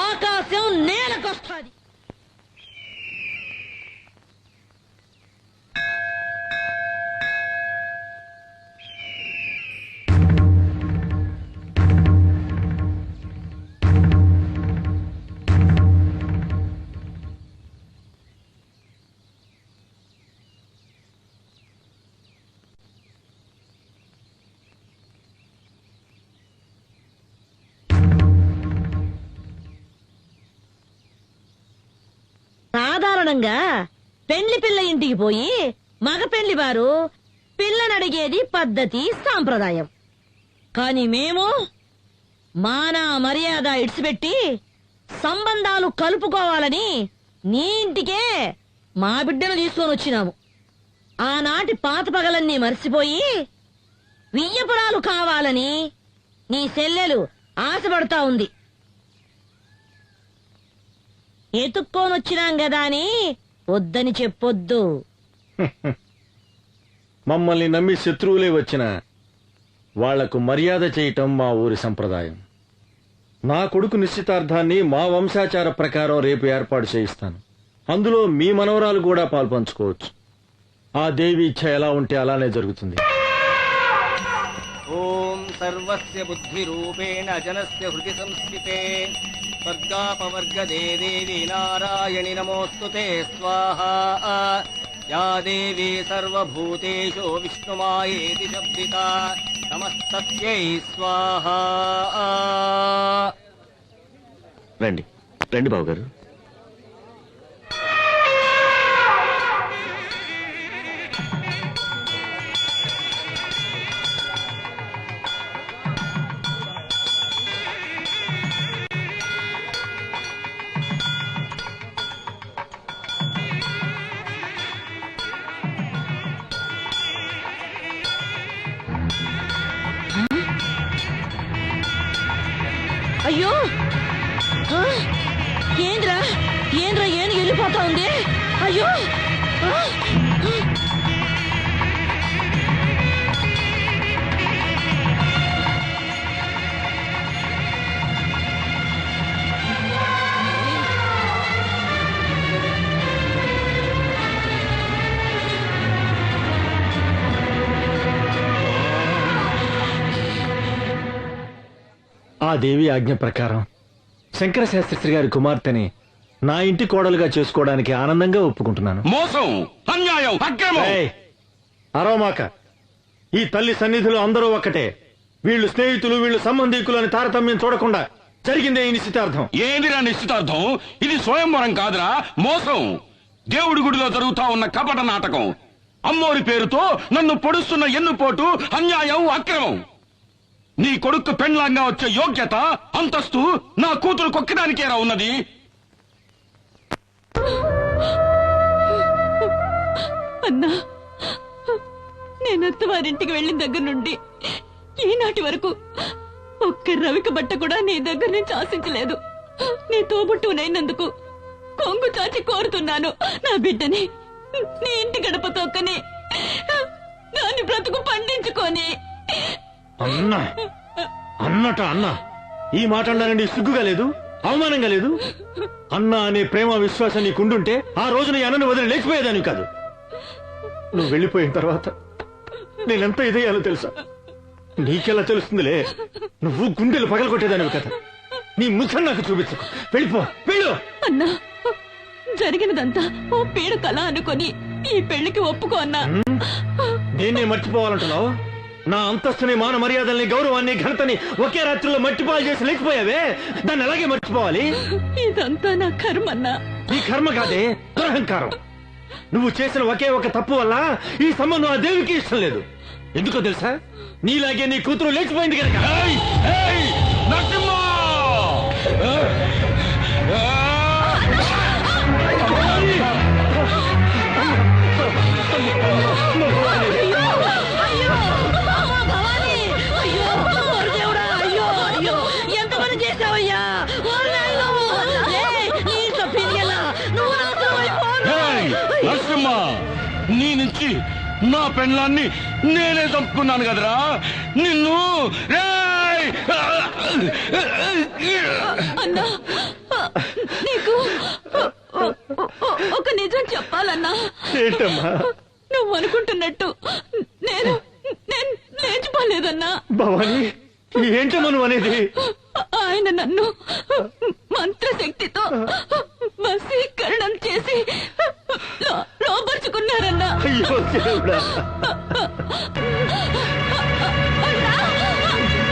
ఆకాశం నేలకొస్తాది. సాధారణంగా పెళ్లి పిల్ల ఇంటికి పోయి మగ పెళ్లి వారు పిల్లనడిగేది పద్ధతి, సాంప్రదాయం. కాని మేము మాన మర్యాద ఇడిచిపెట్టి సంబంధాలు కలుపుకోవాలని నీ ఇంటికే మా బిడ్డను తీసుకొని వచ్చినాము. ఆనాటి పాత పగలన్నీ మర్చిపోయి వియ్యపురాలు కావాలని నీ చెల్లెలు ఆశపడతా ఉంది. ఎత్తుక్కోనొచ్చినాం గదా అని వద్దని చెప్పొద్దు. మమ్మల్ని నమ్మి శత్రువులే వచ్చిన వాళ్లకు మర్యాద చేయటం మా ఊరి సంప్రదాయం. నా కొడుకు నిశ్చితార్థాన్ని మా వంశాచార ప్రకారం రేపు ఏర్పాటు చేయిస్తాను. అందులో మీ మనవరాలు కూడా పాల్పంచుకోవచ్చు. ఆ దేవి ఇచ్ఛ ఎలా ఉంటే అలానే జరుగుతుంది. ఓం సర్వస్య బుద్ధి రూపేణ జనస్య హృది సంస్థితే స్వర్గాపవర్గదే దేవి నారాయణి నమోస్తుతే స్వాహా. యా దేవీ సర్వభూతేషు విష్ణుమాయేతి శబ్దితా నమస్తస్యై స్వాహా. రండి రండి బావగారు. అయ్యో ఆ? ఏంద్రా ఏంద్రా ఏను వెళ్ళిపోతా ఉంది అయ్యో ఆ? ఆ దేవి ఆజ్ఞ ప్రకారం శంకర శాస్త్రి గారి కుమార్తెని నా ఇంటి కోడలుగా చేసుకోవడానికి ఆనందంగా ఒప్పుకుంటున్నాను. మోసం, అన్యాయం, అక్రమం. ఏయ్, అరవమాక. ఈ తల్లి సన్నిధిలో అందరూ ఒక్కటే. వీళ్ళు స్నేహితులు, వీళ్ళు సంబంధికులు అని తారతమ్యం చూడకుండా జరిగిందే ఈ నిశ్చితార్థం. ఏందిరా నిశ్చితార్థం? ఇది స్వయంవరం కాదురా, మోసం. దేవుడి గుడిలో జరుగుతా ఉన్న కపట నాటకం. అమ్మోరి పేరుతో నన్ను పొడుస్తున్న ఎన్నుపోటు, అన్యాయం, అక్రమం. నీ కొడుకు పెండ్లాంగా వచ్చే యోగ్యత, అంతస్తు నా కూతురు కొక్కడానికేరా ఉన్నది. అన్నా, నేను అత్తవారింటికి వెళ్ళిన దగ్గర నుండి ఈనాటి వరకు ఒక్క రవిక బట్ట కూడా నీ దగ్గర నుంచి ఆశించలేదు. నీ తోబుట్టునైనందుకు కొంగు చాచి కోరుతున్నాను. నా బిడ్డని నీ ఇంటి గడప తొక్కని దాన్ని బ్రతుకు పండించుకొని. అన్నా అన్నట అన్నా, ఈ మాట అన్నానండి సిగ్గుగా లేదు, అవమానంగా లేదు? అన్నా అనే ప్రేమ విశ్వాసం నీకుండుంటే ఆ రోజు నీ అన్నను వదిలి లేచిపోయేదాన్ని కాదు. నువ్వు వెళ్ళిపోయిన తర్వాత నేనెంత ఇదయ్యాలో తెలుసా? నీకెలా తెలుస్తుందిలే, నువ్వు గుండెలు పగలగొట్టేదానివి కదా. నీ ముఖం నాకు చూపించకు, వెళ్ళిపో, వెళ్ళు. అన్నా, జరిగినదంతా ఓ పీడ కళ అనుకొని ఈ పెళ్లికి ఒప్పుకో అన్నా. నేనే మర్చిపోవాలంటున్నావు? నా అంతస్తుని, మాన మర్యాదల్ని, గౌరవాన్ని, ఘనతని ఒకే రాత్రిలో మట్టిపాలు చేసి లేచిపోయావే, దాన్ని అలాగే మర్చిపోవాలి. ఇదంతా నా కర్మన్నా. నీ కర్మ కాదే, దురహంకారం. నువ్వు చేసిన ఒకే ఒక తప్పు వల్ల ఈ సంబంధం ఆ దేవికి ఇష్టం లేదు. ఎందుకో తెలుసా? నీలాగే నీ కూతురు లేచిపోయింది కనుక. నరసింహ! ఎంతమంది చేసావయ్యా? నరసింహ, నీ నుంచి నా పెళ్ళాన్ని నేనే చంపుకున్నాను కదరా నిన్ను. అన్నా, నీకు ఒక నిజం చెప్పాలన్నా. ఏంటమ్మా? నువ్వు అనుకుంటున్నట్టు నేను నేను లేచిపోలేదన్నా. భవాని, ఏంటమ్మా నువ్వు అనేది? ఆయన నన్ను మంత్రశక్తితో వశీకరణం చేసి లోపరుచుకున్నారన్నా. అయ్యో దేవుడా.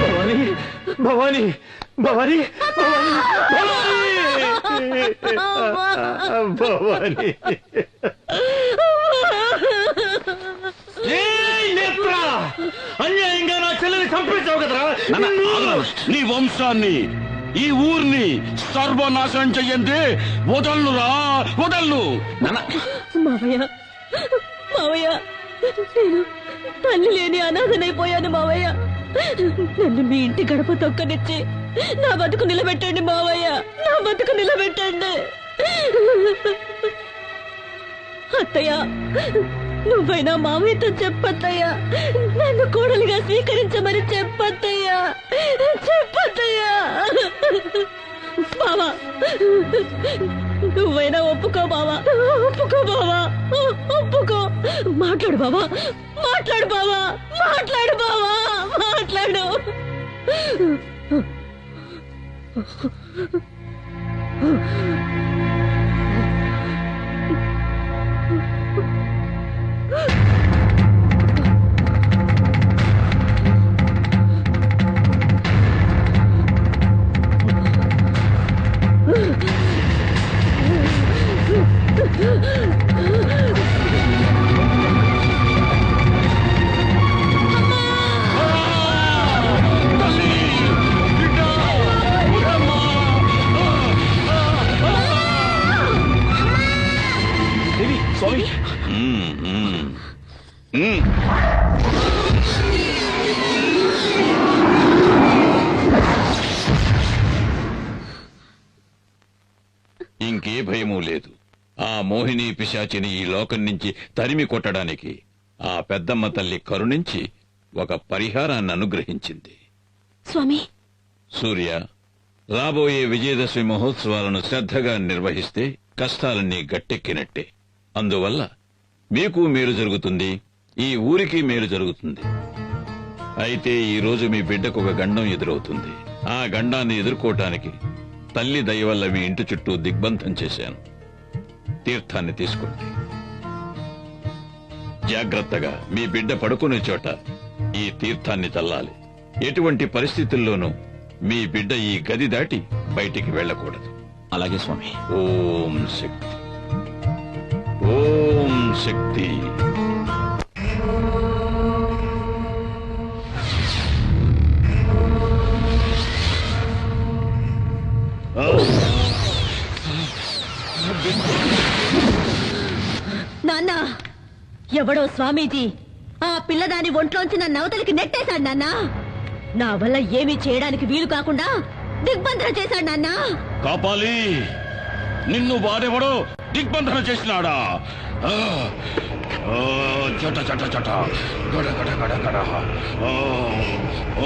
భవాని, భవాని, భవాని, భవాని, భవాని. అన్యాయంగా నా చెల్లెని చంపేశావు కదరా. నీ వంశాన్ని, ఈ ఊరిని సర్వనాశనం చెయ్యండి వదలురా, వదలను. మావయ్య, మావయ్య, నేను తల్లి లేని అనాథనైపోయాను మావయ్య. నన్ను మీ ఇంటి గడప తొక్కనిచ్చి నా బతుకు నిలబెట్టండి మావయ్య, నా బతుకు నిలబెట్టండి. అత్తయ్య, నువ్వైనా మావయ్యతో చెప్పత్తయ్యా, నన్ను కోడలిగా స్వీకరించమని చెప్పత్తయ్యా, చెప్పత్తయ్యా. బావా, నువ్వైనా ఒప్పుకో బావా, ఒప్పుకో బావా, ఒప్పుకో. మాట్లాడు బావా, మాట్లాడు బావా, మాట్లాడు బావా, మాట్లాడు. స్వామి, భయమూ లేదు. ఆ మోహిని పిశాచిని ఈ లోకం నుంచి తరిమి కొట్టడానికి ఆ పెద్దమ్మ తల్లి కరుణించి ఒక పరిహారాన్ని అనుగ్రహించింది. స్వామి, సూర్య, రాబోయే విజయదశమి మహోత్సవాలను శ్రద్ధగా నిర్వహిస్తే కష్టాలన్నీ గట్టెక్కినట్టే. అందువల్ల మీకు మేలు జరుగుతుంది, ఈ ఊరికి మేలు జరుగుతుంది. అయితే ఈ రోజు మీ బిడ్డకు ఒక గండం ఎదురవుతుంది. ఆ గండాన్ని ఎదుర్కోవటానికి తల్లి దయ వల్ల మీ ఇంటి చుట్టూ దిగ్బంధం చేశాను. తీర్థాన్ని తీసుకోండి. జాగ్రత్తగా మీ బిడ్డ పడుకునే చోట ఈ తీర్థాన్ని చల్లాలి. ఎటువంటి పరిస్థితుల్లోనూ మీ బిడ్డ ఈ గది దాటి బయటికి వెళ్ళకూడదు. అలాగే స్వామి. ఓం శక్తి, ఓం శక్తి. నాన్న, ఎవడో స్వామీజీ ఆ పిల్లదాని ఒంట్లోంచి నన్ను అవతలికి నెట్టేశాడు నాన్న. నా వల్ల ఏమీ చేయడానికి వీలు కాకుండా దిగ్బంధన చేశాడు నాన్న. కాపాలి, నిన్ను వాడెవడో దిగ్బంధన చేసినాడా? చట చట చట గడ గడ గడ గడ.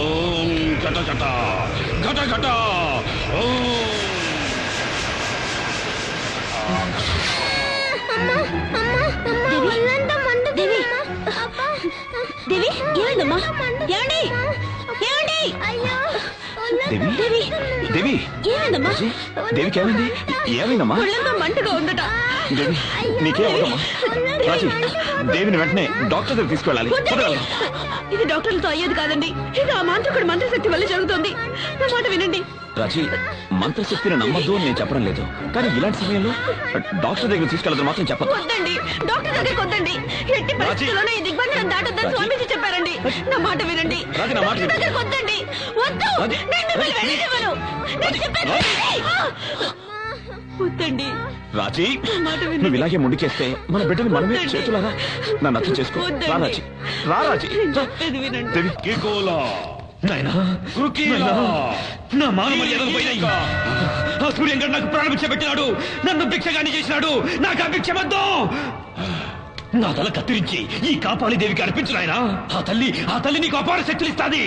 ఓం చట చట గట గట. దేవి, ఏమైందమ్మా? ఏమండి? ఏమండి? దేవి, దేవి, ఏమైందమ్మా? దేవికి ఏమైంది? ఏమైందమ్మా? ఒళ్ళంతా మంటగా ఉందట. దేవి, నీకే అవదమ్మా? రాజీ, దేవిని వెంటనే డాక్టర్ దగ్గర తీసుకెళ్ళాలి. ఇది డాక్టర్లతో అయ్యేది కాదండి. ఇది ఆ మాంత్రికుడి మంత్రశక్తి వల్ల జరుగుతోంది. నా మాట వినండి. రాజీ, మంత్రశక్తిని నమ్మద్దు అని నేను చెప్పడం లేదు, కానీ ఇలాంటి సమయంలో డాక్టర్ దగ్గర తీసుకెళ్ళదు మాత్రం చెప్పదు. వద్దండి, డాక్టర్ దగ్గరికి వద్దండి. ఎట్టి పరిస్థితుల్లోనే ఈ దిగ్బంధనం దాటొద్దని స్వామీజీ చెప్పారండి. నా మాట వినండి. డాక్టర్ దగ్గరికి వద్దండి. వద్దు, నేను మిమ్మల్ని వెళ్ళనివ్వను. నేను చెప్పేది వినండి. వద్దండి రాజీ, నువ్వు ఇలాగే ముందుకేస్తే మన బిడ్డని మనమే చేతులారా నన్ను అర్థం చేసుకో. రా రాజీ, రా రాజీ. చెప్పేది వినండి. దేవి, నా మానమర్యాదలు పోయినాయి. ఆ సూర్యంగడ్ నాకు ప్రాణభిక్ష పెట్టినాడు, నన్ను భిక్షగాని చేసినాడు. నాకు ఆ భిక్ష వద్దు. నా తల కత్తిరించి ఈ కాపాలి దేవికి అర్పించు నాయనా. ఆ తల్లి నీకు అపార శక్తులు ఇస్తాది.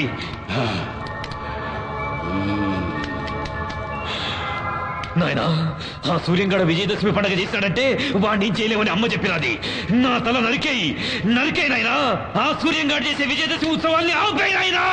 నాయనా, ఆ సూర్యంగడ విజయదశమి పండుగ చేసినాడంటే వాడిని చేయలేమని అమ్మ చెప్పినది. నా తల నరికేయి నాయనా. ఆ సూర్యంగడ చేసే విజయదశమి ఉత్సవాల్ని ఆపేయి నాయనా.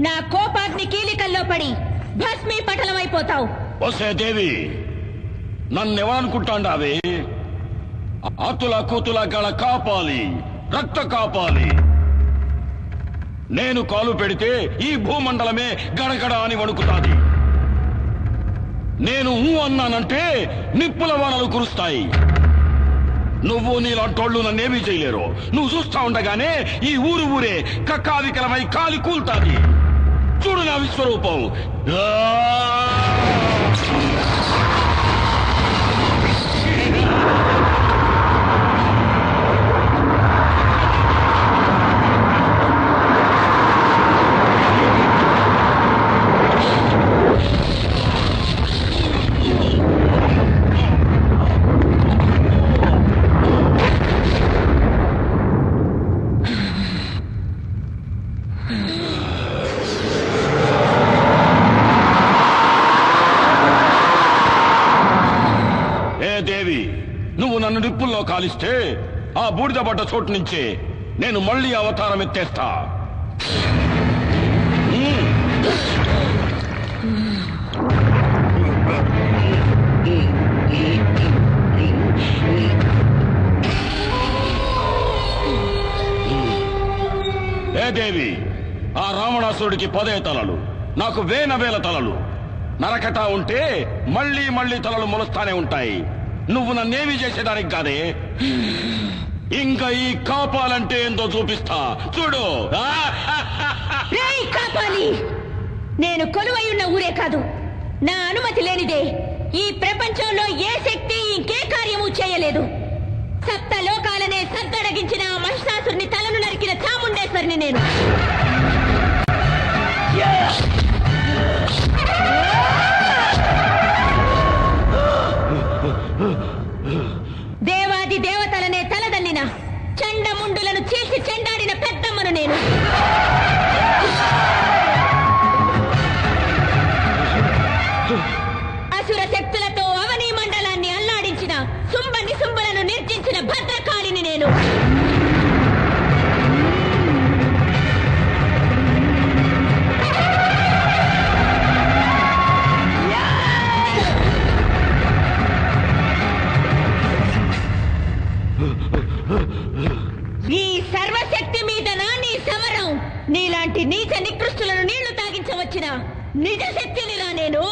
నా కోపాగ్ని కీలికల్లో పడి భస్మీ పటలమైపోతావు. వసే దేవి, నన్నెవరనుకుంటాండావే? ఆతుల కూతుల గల కాపాలి, రక్త కాపాలి. నేను కాలు పెడితే ఈ భూమండలమే గడగడ అని వణుకుతాది. నేను అన్నానంటే నిప్పుల వానలు కురుస్తాయి. నువ్వు నీలాంటోళ్ళు నన్నేమీ చేయలేరు. నువ్వు చూస్తా ఉండగానే ఈ ఊరే కక్కావికలమై కాలి కూల్తాది. చూడు నా విశ్వరూపం. దేవి, నువ్వు నన్ను నిప్పుల్లో కాలిస్తే ఆ బూడిద పడ్డ చోటు నుంచే నేను మళ్ళీ అవతారం ఎత్తేస్తా. ఏ దేవి, ఆ రావణాసురుడికి 10 తలలు, నాకు 1000 తలలు. నరకటా ఉంటే మళ్ళీ మళ్ళీ తలలు మొలుస్తానే ఉంటాయి. నువ్వు నన్నేమి చేసేదానికి కాదే. ఇంకా ఈ కాపాలంటే ఏందో చూపిస్తా, చూడు. కాపాలి, నేను కొలువై ఉన్న ఊరే కాదు, నా అనుమతి లేనిదే ఈ ప్రపంచంలో ఏ శక్తి ఇంకే కార్యము చేయలేదు. 7 లోకాలనే సద్దడగించిన మహిషాసురుని తలను నరికిన చాముండేశ్వరిని నేను. దేవాది దేవతలనే తలదన్నిన చండముండులను చీల్చి చెండాడిన పెద్దమ్మను నేను. అసుర శక్తులతో అవనీ మండలాన్ని అల్లాడించిన సుంబలను నిర్జించిన భద్రకాళిని నేను. ఈ సర్వశక్తి మీద నీ సమరం. నీలాంటి నీచ నికృష్టులను నీళ్లు తాగించవచ్చిన నిజ శక్తినిరా నేను.